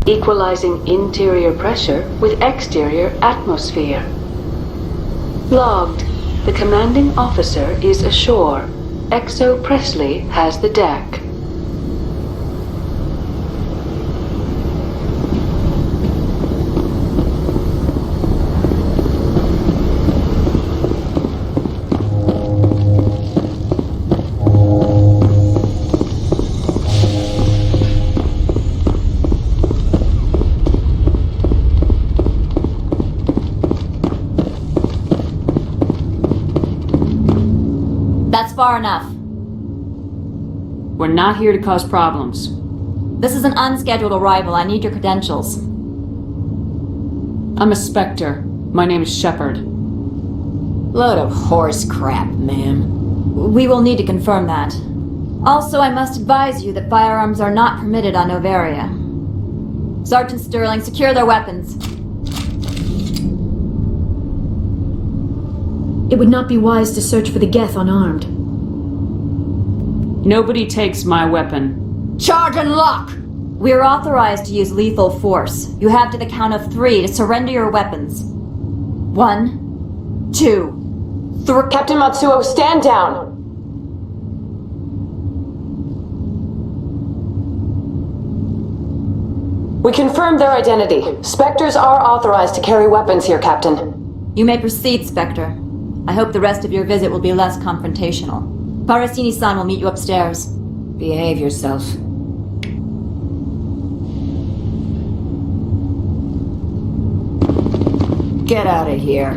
equalizing interior pressure with exterior atmosphere. Logged. The commanding officer is ashore. Exo Presley has the deck. That's far enough. We're not here to cause problems. This is an unscheduled arrival. I need your credentials. I'm a Spectre. My name is Shepard. Load of horse crap, ma'am. We will need to confirm that. Also, I must advise you that firearms are not permitted on Novaria. Sergeant Sterling, secure their weapons. It would not be wise to search for the Geth unarmed. Nobody takes my weapon. Charge and lock! We are authorized to use lethal force. You have to the count of 3 to surrender your weapons. 1, 2, 3. Captain Matsuo, stand down! We confirmed their identity. Spectres are authorized to carry weapons here, Captain. You may proceed, Spectre. I hope the rest of your visit will be less confrontational. Parasini-san will meet you upstairs. Behave yourself. Get out of here.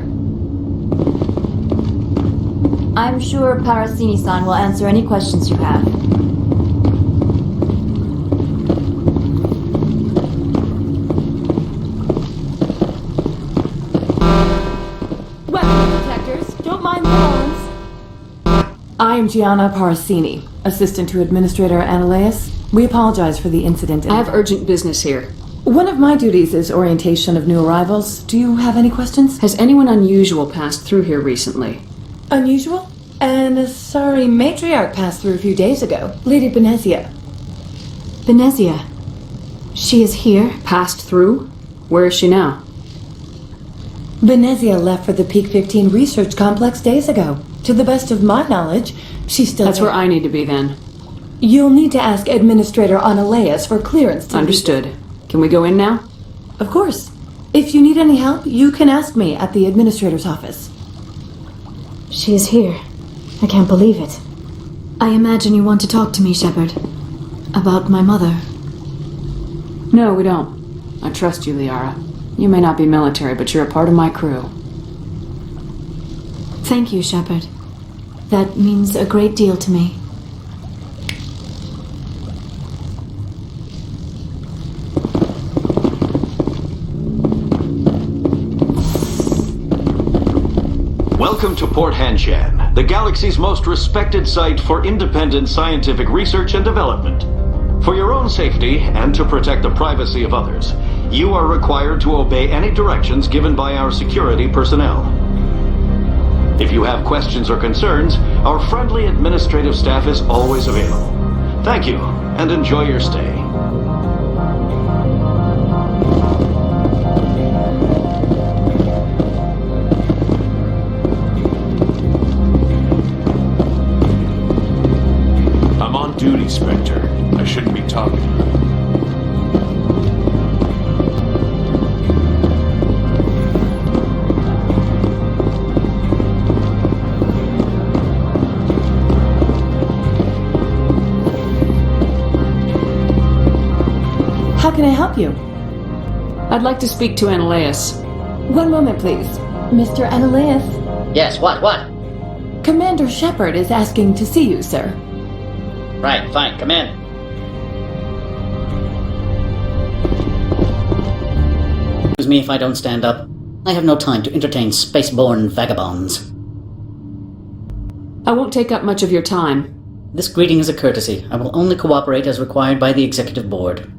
I'm sure Parasini-san will answer any questions you have. Weapon detectors, don't mind the horns. I am Gianna Parasini, assistant to Administrator Analeas. We apologize for the incident. I have urgent business here. One of my duties is orientation of new arrivals. Do you have any questions? Has anyone unusual passed through here recently? Unusual? And a sorry matriarch passed through a few days ago. Lady Benezia. Benezia. She is here? Passed through? Where is she now? Benezia left for the Peak 15 research complex days ago. To the best of my knowledge, she's still That's there. where I need to be then. You'll need to ask Administrator Analeas for clearance to Understood. Can we go in now? Of course. If you need any help, you can ask me at the Administrator's office. She is here. I can't believe it. I imagine you want to talk to me, Shepard. About my mother. No, we don't. I trust you, Liara. You may not be military, but you're a part of my crew. Thank you, Shepard. That means a great deal to me. Welcome to Port Hanshan, the galaxy's most respected site for independent scientific research and development. For your own safety and to protect the privacy of others, you are required to obey any directions given by our security personnel. If you have questions or concerns, our friendly administrative staff is always available. Thank you, and enjoy your stay. I'm on duty, Spectre. I shouldn't be talking. How can I help you? I'd like to speak to Analeas. One moment, please. Mr. Analeas. Yes, what? Commander Shepard is asking to see you, sir. Right, fine, come in. Excuse me if I don't stand up. I have no time to entertain spaceborne vagabonds. I won't take up much of your time. This greeting is a courtesy. I will only cooperate as required by the Executive Board.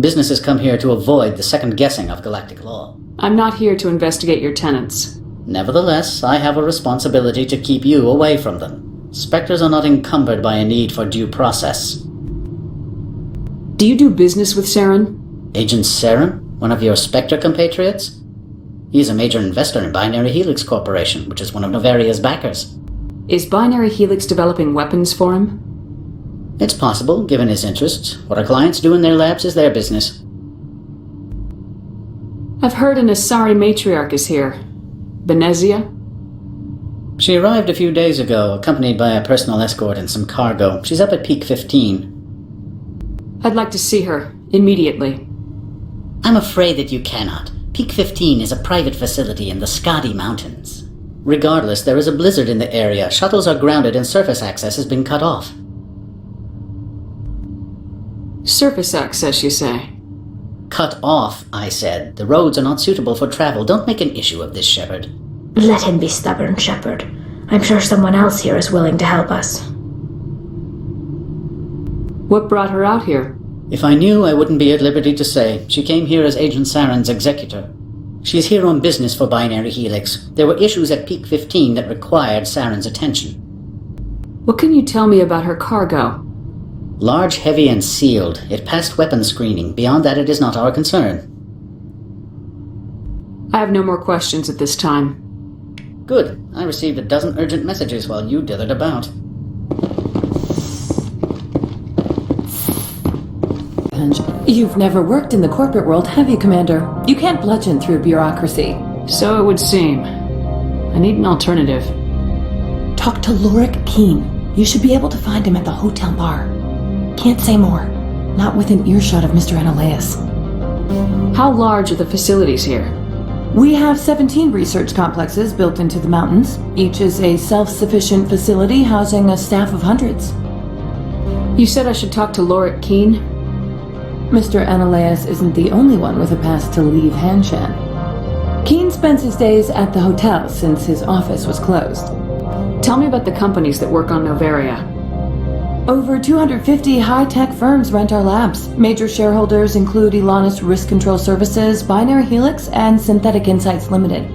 Businesses come here to avoid the second guessing of galactic law. I'm not here to investigate your tenants. Nevertheless, I have a responsibility to keep you away from them. Spectres are not encumbered by a need for due process. Do you do business with Saren? Agent Saren? One of your Spectre compatriots? He's a major investor in Binary Helix Corporation, which is one of Novaria's backers. Is Binary Helix developing weapons for him? It's possible, given his interests. What our clients do in their labs is their business. I've heard an Asari matriarch is here. Benezia? She arrived a few days ago, accompanied by a personal escort and some cargo. She's up at Peak 15. I'd like to see her, immediately. I'm afraid that you cannot. Peak 15 is a private facility in the Skadi Mountains. Regardless, there is a blizzard in the area, shuttles are grounded, and surface access has been cut off. Surface access, you say? Cut off, I said. The roads are not suitable for travel. Don't make an issue of this, Shepard. Let him be stubborn, Shepard. I'm sure someone else here is willing to help us. What brought her out here? If I knew, I wouldn't be at liberty to say. She came here as Agent Saren's executor. She's here on business for Binary Helix. There were issues at Peak 15 that required Saren's attention. What can you tell me about her cargo? Large, heavy, and sealed. It passed weapons screening. Beyond that, it is not our concern. I have no more questions at this time. Good. I received a dozen urgent messages while you dithered about. You've never worked in the corporate world, have you, Commander? You can't bludgeon through bureaucracy. So it would seem. I need an alternative. Talk to Lorik Keene. You should be able to find him at the hotel bar. Can't say more. Not within earshot of Mr. Analaeus. How large are the facilities here? We have 17 research complexes built into the mountains. Each is a self-sufficient facility housing a staff of hundreds. You said I should talk to Lorik Keene? Mr. Analaeus isn't the only one with a pass to leave Hanshan. Keene spends his days at the hotel since his office was closed. Tell me about the companies that work on Novaria. Over 250 high-tech firms rent our labs. Major shareholders include Elanus Risk Control Services, Binary Helix, and Synthetic Insights Limited.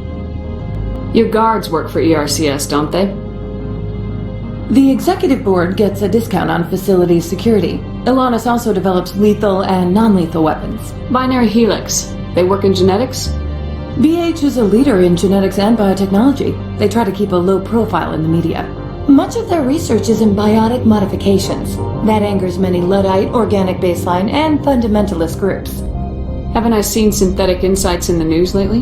Your guards work for ERCS, don't they? The executive board gets a discount on facility security. Elanus also develops lethal and non-lethal weapons. Binary Helix. They work in genetics? BH is a leader in genetics and biotechnology. They try to keep a low profile in the media. Much of their research is in biotic modifications. That angers many Luddite, organic baseline, and fundamentalist groups. Haven't I seen Synthetic Insights in the news lately?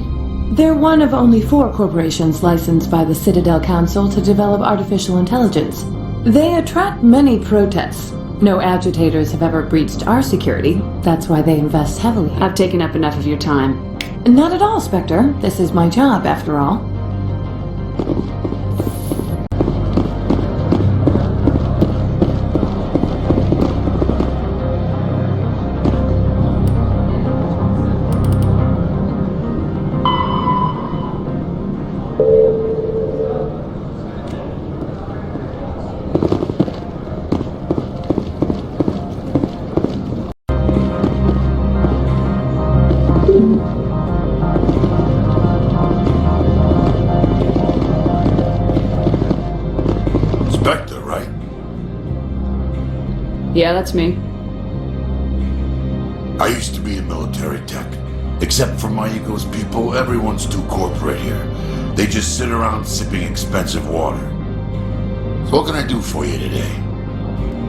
They're one of only 4 corporations licensed by the Citadel Council to develop artificial intelligence. They attract many protests. No agitators have ever breached our security. That's why they invest heavily. I've taken up enough of your time. Not at all, Spectre. This is my job, after all. Yeah, that's me. I used to be in military tech. Except for my ego's people, everyone's too corporate here. They just sit around sipping expensive water. So what can I do for you today?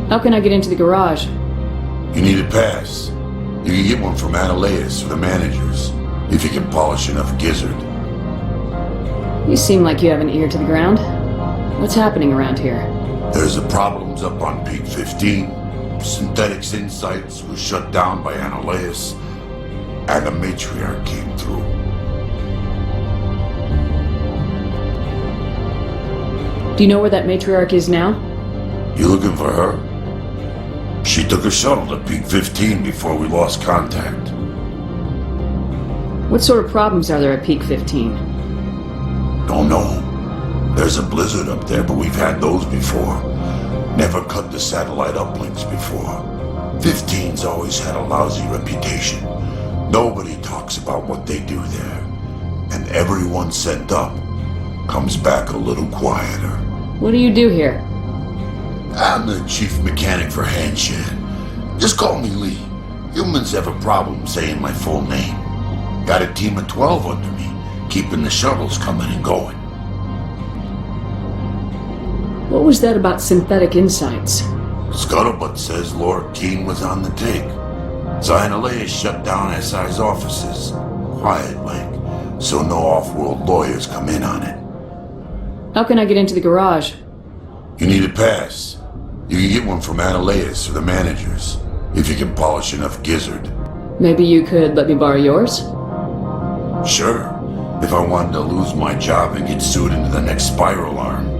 How can I get into the garage? You need a pass. You can get one from Analaeus or the managers, if you can polish enough gizzard. You seem like you have an ear to the ground. What's happening around here? There's the problems up on Peak 15. Synthetic Insights was shut down by Analaeus, and a matriarch came through. Do you know where that matriarch is now? You looking for her? She took a shuttle to Peak 15 before we lost contact. What sort of problems are there at Peak 15? Don't know. There's a blizzard up there, but we've had those before. Never cut the satellite uplinks before. 15's always had a lousy reputation. Nobody talks about what they do there. And everyone sent up comes back a little quieter. What do you do here? I'm the chief mechanic for Hanshan. Just call me Lee. Humans have a problem saying my full name. Got a team of 12 under me, keeping the shuttles coming and going. What was that about synthetic insights? Scuttlebutt says Lord Keene was on the take. Zionalea shut down SI's offices. Quiet like, so no off-world lawyers come in on it. How can I get into the garage? You need a pass. You can get one from Analeas or the managers, if you can polish enough gizzard. Maybe you could let me borrow yours? Sure, if I wanted to lose my job and get sued into the next spiral arm.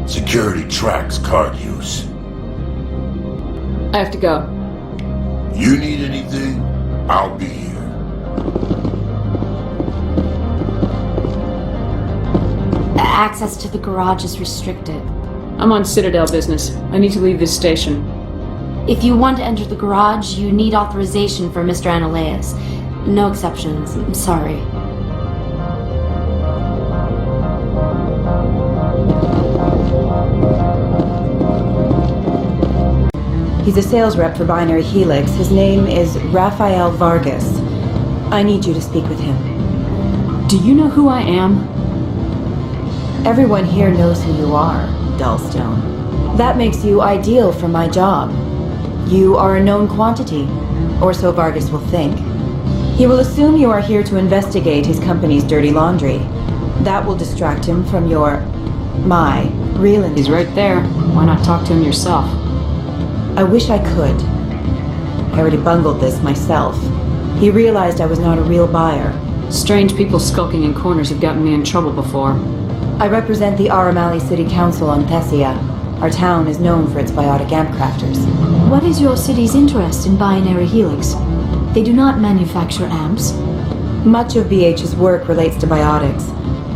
Security tracks card use. I have to go. You need anything? I'll be here. Access to the garage is restricted. I'm on Citadel business. I need to leave this station. If you want to enter the garage, you need authorization for Mr. Analeas. No exceptions. I'm sorry. He's a sales rep for Binary Helix. His name is Rafael Vargas. I need you to speak with him. Do you know who I am? Everyone here knows who you are, Dullstone. That makes you ideal for my job. You are a known quantity, or so Vargas will think. He will assume you are here to investigate his company's dirty laundry. That will distract him from my real intent. He's right there. Why not talk to him yourself? I wish I could. I already bungled this myself. He realized I was not a real buyer. Strange people skulking in corners have gotten me in trouble before. I represent the Aramali City Council on Thessia. Our town is known for its biotic amp crafters. What is your city's interest in Binary Helix? They do not manufacture amps. Much of BH's work relates to biotics.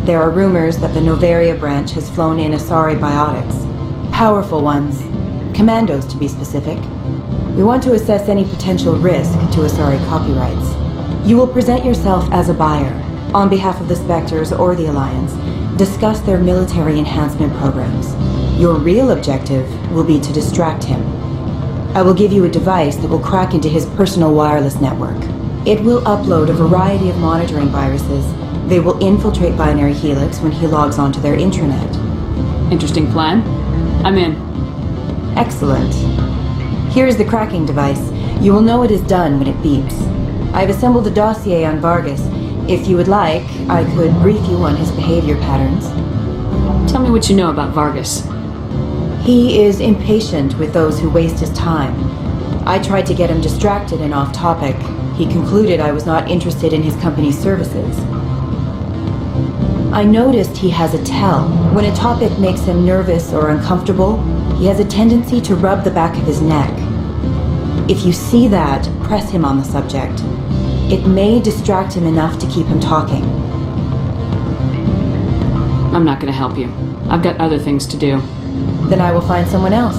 There are rumors that the Novaria branch has flown in Asari biotics. Powerful ones. Commandos, to be specific. We want to assess any potential risk to Asari copyrights. You will present yourself as a buyer, on behalf of the Spectres or the Alliance. Discuss their military enhancement programs. Your real objective will be to distract him. I will give you a device that will crack into his personal wireless network. It will upload a variety of monitoring viruses. They will infiltrate Binary Helix when he logs onto their intranet. Interesting plan. I'm in. Excellent. Here is the cracking device. You will know it is done when it beeps. I've assembled a dossier on Vargas. If you would like, I could brief you on his behavior patterns. Tell me what you know about Vargas. He is impatient with those who waste his time. I tried to get him distracted and off topic. He concluded I was not interested in his company's services. I noticed he has a tell. When a topic makes him nervous or uncomfortable, he has a tendency to rub the back of his neck. If you see that, press him on the subject. It may distract him enough to keep him talking. I'm not going to help you. I've got other things to do. Then I will find someone else.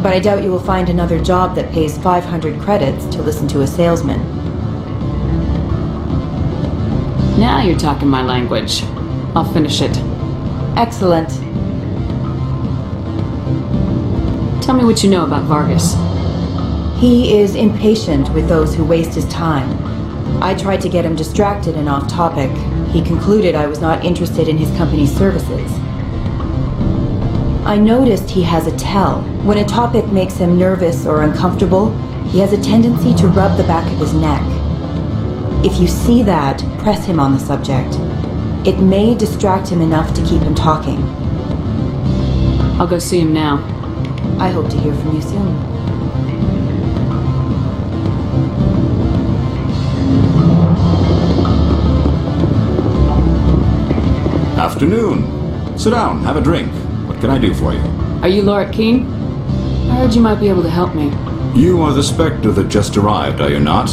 But I doubt you will find another job that pays 500 credits to listen to a salesman. Now you're talking my language. I'll finish it. Excellent. Tell me what you know about Vargas. He is impatient with those who waste his time. I tried to get him distracted and off topic. He concluded I was not interested in his company's services. I noticed he has a tell. When a topic makes him nervous or uncomfortable, he has a tendency to rub the back of his neck. If you see that, press him on the subject. It may distract him enough to keep him talking. I'll go see him now. I hope to hear from you soon. Afternoon. Sit down, have a drink. What can I do for you? Are you Lord Keene? I heard you might be able to help me. You are the Spectre that just arrived, are you not?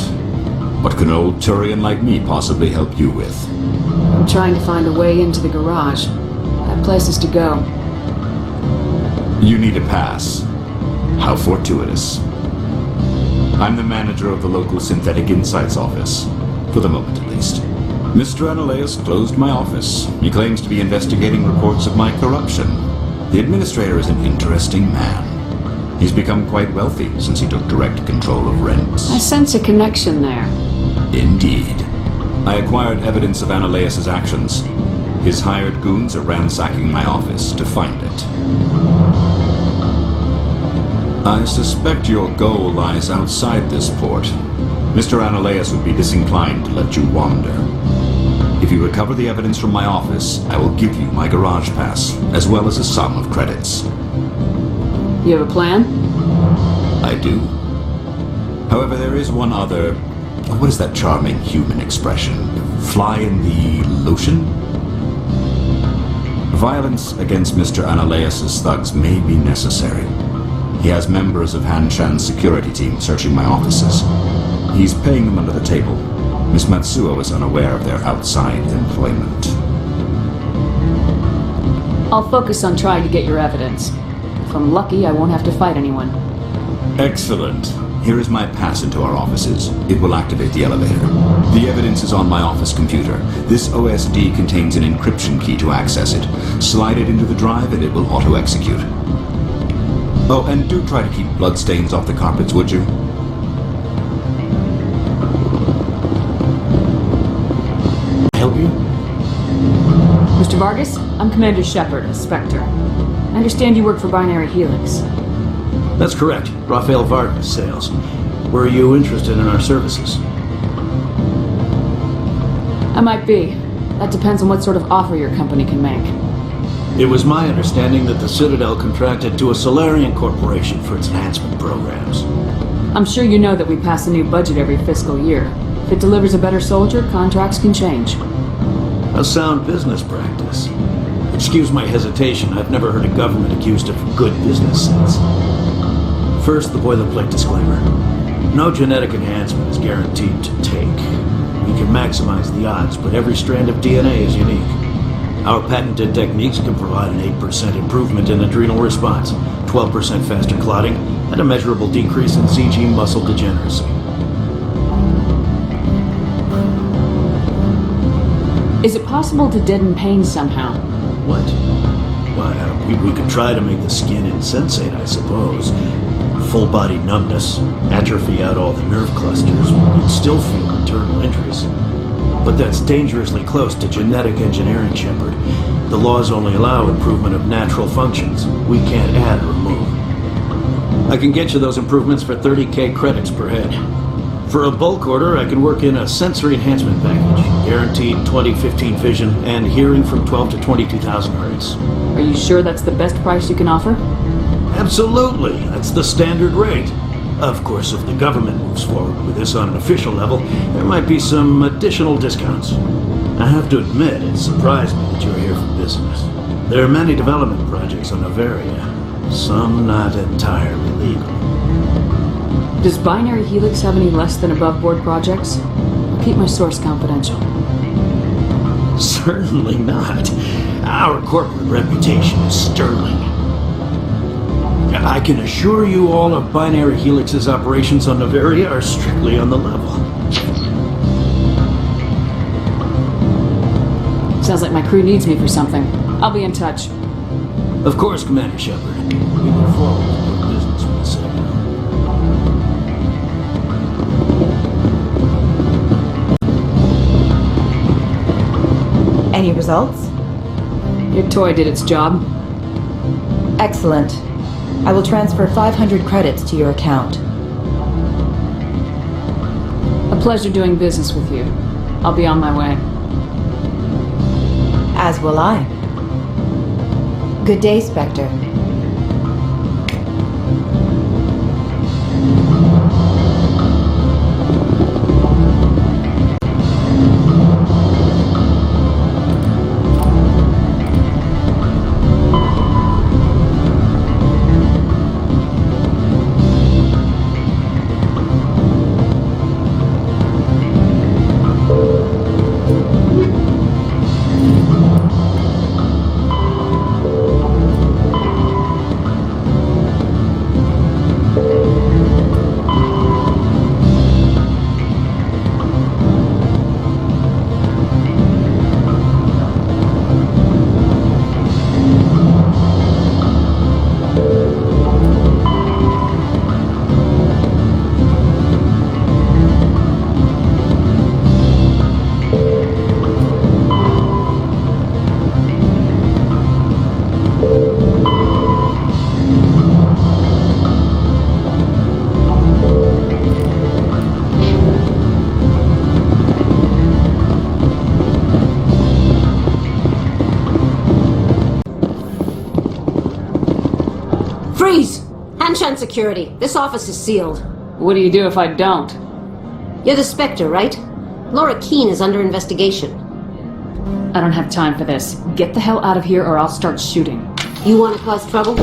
What can an old Turian like me possibly help you with? I'm trying to find a way into the garage. I have places to go. You need a pass. How fortuitous. I'm the manager of the local Synthetic Insights office. For the moment, at least. Mr. Analeas closed my office. He claims to be investigating reports of my corruption. The administrator is an interesting man. He's become quite wealthy since he took direct control of rents. I sense a connection there. Indeed. I acquired evidence of Ananias's actions. His hired goons are ransacking my office to find it. I suspect your goal lies outside this port. Mr. Ananias would be disinclined to let you wander. If you recover the evidence from my office, I will give you my garage pass, as well as a sum of credits. You have a plan? I do. However, there is one other... What is that charming human expression? Fly in the lotion? Violence against Mr. Ananias's thugs may be necessary. He has members of Han Chan's security team searching my offices. He's paying them under the table. Miss Matsuo is unaware of their outside employment. I'll focus on trying to get your evidence. If I'm lucky, I won't have to fight anyone. Excellent. Here is my pass into our offices. It will activate the elevator. The evidence is on my office computer. This OSD contains an encryption key to access it. Slide it into the drive and it will auto-execute. Oh, and do try to keep bloodstains off the carpets, would you? Help you? Mr. Vargas, I'm Commander Shepard, Spectre. I understand you work for Binary Helix. That's correct. Rafael Vargas, sales. Were you interested in our services? I might be. That depends on what sort of offer your company can make. It was my understanding that the Citadel contracted to a Solarian corporation for its enhancement programs. I'm sure you know that we pass a new budget every fiscal year. If it delivers a better soldier, contracts can change. A sound business practice. Excuse my hesitation, I've never heard a government accused of good business sense. First, the boilerplate disclaimer. No genetic enhancement is guaranteed to take. We can maximize the odds, but every strand of DNA is unique. Our patented techniques can provide an 8% improvement in adrenal response, 12% faster clotting, and a measurable decrease in CG muscle degeneracy. Is it possible to deaden pain somehow? What? Why, we could try to make the skin insensate, I suppose. Full body numbness, atrophy out all the nerve clusters, you'd still feel internal injuries. But that's dangerously close to genetic engineering, Shepard. The laws only allow improvement of natural functions. We can't add or remove. I can get you those improvements for 30k credits per head. For a bulk order, I can work in a sensory enhancement package. Guaranteed 20/15 vision and hearing from 12 to 22,000 hertz. Are you sure that's the best price you can offer? Absolutely. That's the standard rate. Of course, if the government moves forward with this on an official level, there might be some additional discounts. I have to admit, it surprised me that you're here for business. There are many development projects on Noveria, some not entirely legal. Does Binary Helix have any less than above-board projects? I'll keep my source confidential. Certainly not. Our corporate reputation is sterling. I can assure you all of Binary Helix's operations on Noveria are strictly on the level. Sounds like my crew needs me for something. I'll be in touch. Of course, Commander Shepard. We look forward to doing business with the Citadel. Any results? Your toy did its job. Excellent. I will transfer 500 credits to your account. A pleasure doing business with you. I'll be on my way. As will I. Good day, Spectre. 10 security. This office is sealed. What do you do if I don't? You're the Spectre, right? Laura Keene is under investigation. I don't have time for this. Get the hell out of here or I'll start shooting. You want to cause trouble?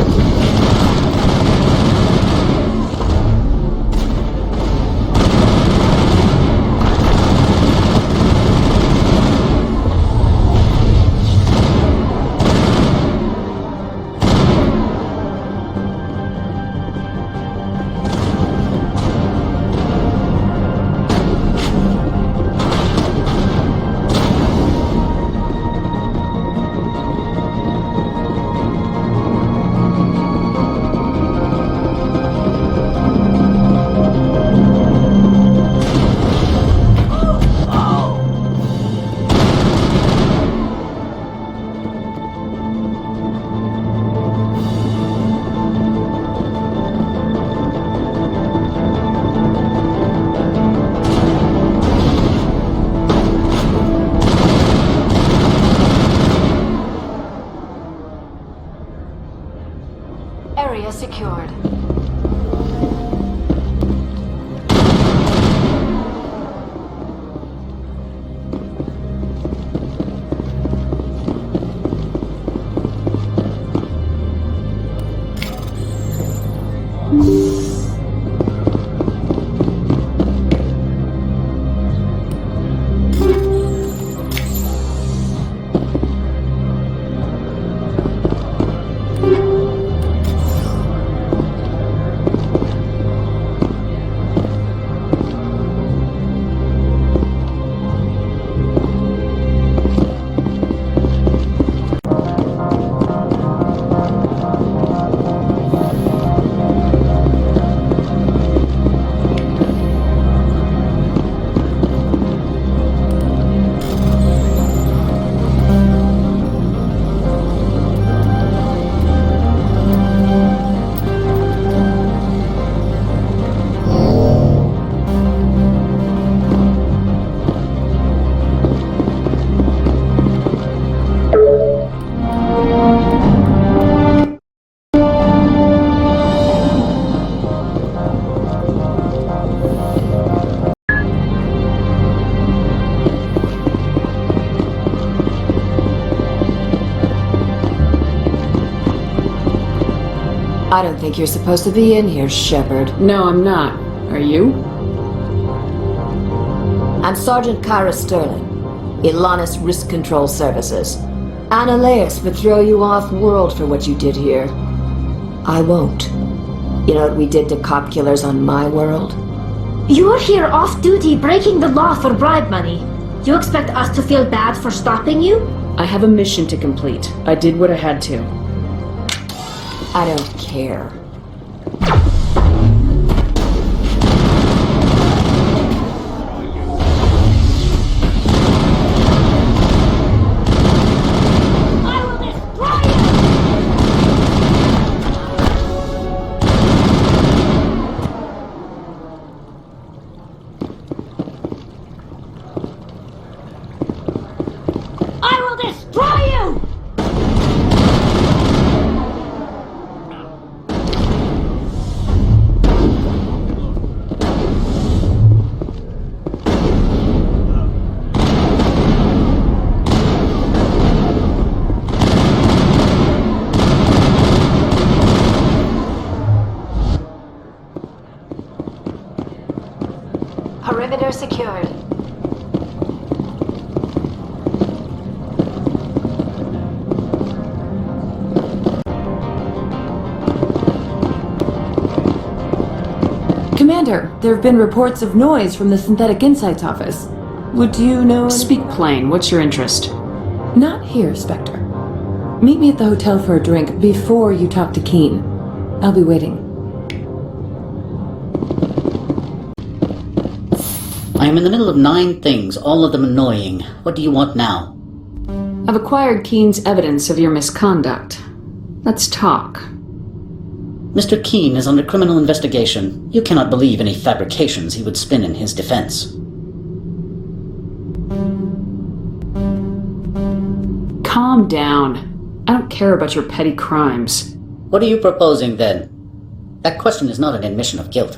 Area secured. I don't think you're supposed to be in here, Shepard. No, I'm not. Are you? I'm Sergeant Kyra Sterling, Ilanis Risk Control Services. Ananias would throw you off-world for what you did here. I won't. You know what we did to cop killers on my world? You're here off-duty breaking the law for bribe money. You expect us to feel bad for stopping you? I have a mission to complete. I did what I had to. I don't care. Perimeter secured. Commander, there have been reports of noise from the Synthetic Insights office. Would you know... Speak plain. What's your interest? Not here, Spectre. Meet me at the hotel for a drink before you talk to Keene. I'll be waiting. I am in the middle of 9 things, all of them annoying. What do you want now? I've acquired Keene's evidence of your misconduct. Let's talk. Mr. Keene is under criminal investigation. You cannot believe any fabrications he would spin in his defense. Calm down. I don't care about your petty crimes. What are you proposing then? That question is not an admission of guilt.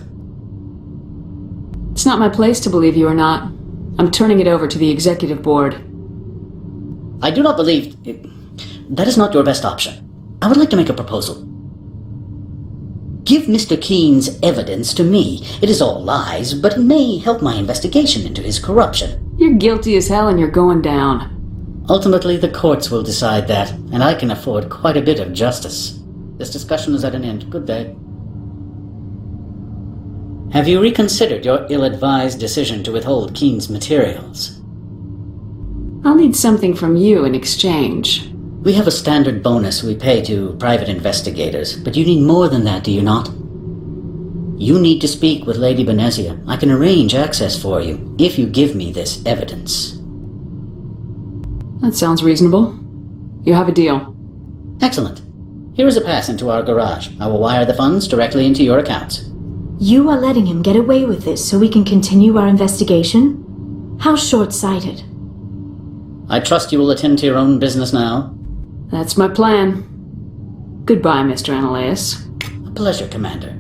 It's not my place to believe you or not. I'm turning it over to the executive board. I do not believe... That is not your best option. I would like to make a proposal. Give Mr. Keen's evidence to me. It is all lies, but it may help my investigation into his corruption. You're guilty as hell and you're going down. Ultimately, the courts will decide that, and I can afford quite a bit of justice. This discussion is at an end. Good day. Have you reconsidered your ill-advised decision to withhold Keen's materials? I'll need something from you in exchange. We have a standard bonus we pay to private investigators, but you need more than that, do you not? You need to speak with Lady Benezia. I can arrange access for you, if you give me this evidence. That sounds reasonable. You have a deal. Excellent. Here is a pass into our garage. I will wire the funds directly into your accounts. You are letting him get away with this so we can continue our investigation? How short-sighted. I trust you will attend to your own business now. That's my plan. Goodbye, Mr. Ananias. A pleasure, Commander.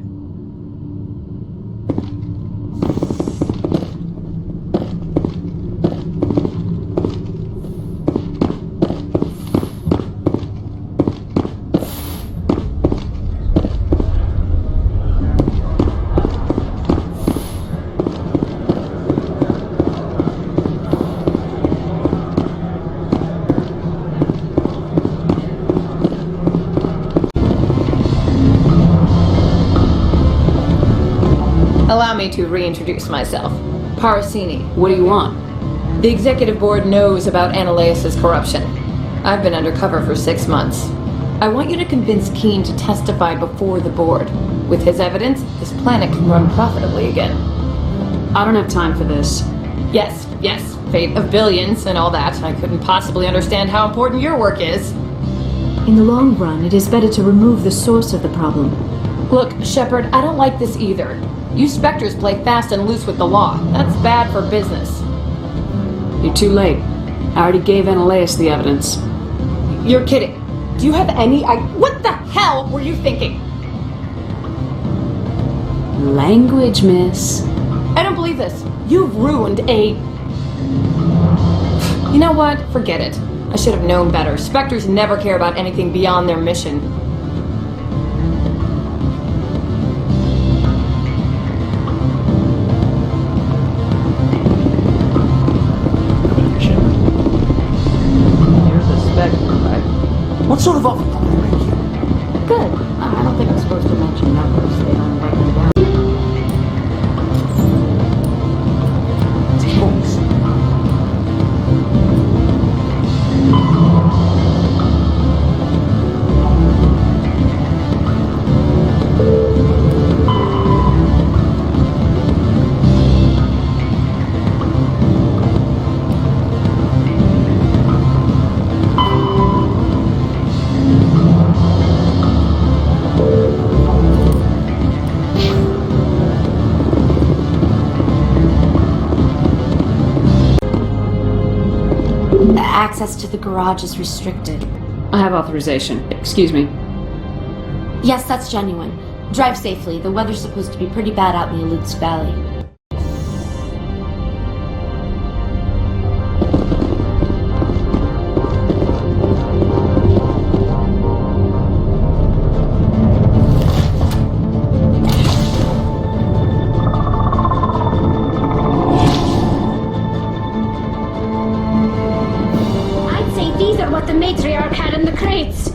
Allow me to reintroduce myself. Parasini. What do you want? The executive board knows about Ananias' corruption. I've been undercover for 6 months. I want you to convince Keen to testify before the board. With his evidence, this planet can run profitably again. I don't have time for this. Yes, fate of billions and all that. I couldn't possibly understand how important your work is. In the long run, it is better to remove the source of the problem. Look, Shepard, I don't like this either. You Spectres play fast and loose with the law. That's bad for business. You're too late. I already gave Ananias the evidence. You're kidding. Do you have any what the hell were you thinking? Language, miss. I don't believe this. You've ruined a... You know what? Forget it. I should have known better. Spectres never care about anything beyond their mission. What sort of offer did they make you? Good. I don't think I'm supposed to mention numbers. They don't write them down. Books. Access to the garage is restricted. I have authorization. Excuse me. Yes, that's genuine. Drive safely. The weather's supposed to be pretty bad out in the Alutes Valley. What the matriarch had in the crates.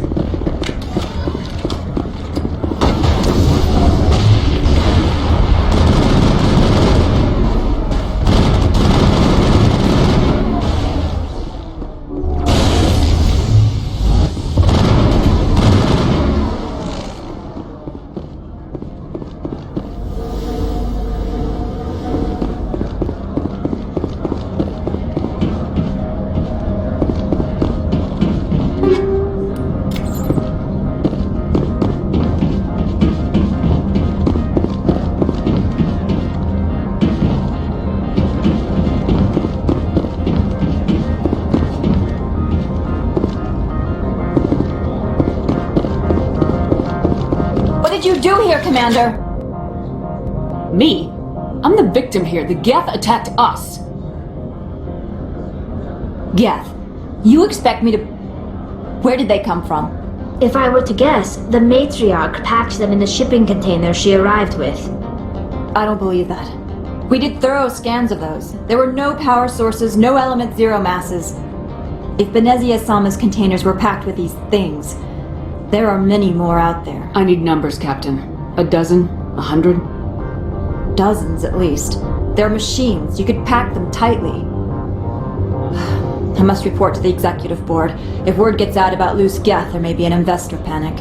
here, Commander! Me? I'm the victim here. The Geth attacked us. Geth, you expect me to... Where did they come from? If I were to guess, the matriarch packed them in the shipping container she arrived with. I don't believe that. We did thorough scans of those. There were no power sources, no element zero masses. If Benezia Sama's containers were packed with these things, there are many more out there. I need numbers, Captain. A dozen? 100? Dozens, at least. They're machines. You could pack them tightly. I must report to the executive board. If word gets out about loose Geth, there may be an investor panic.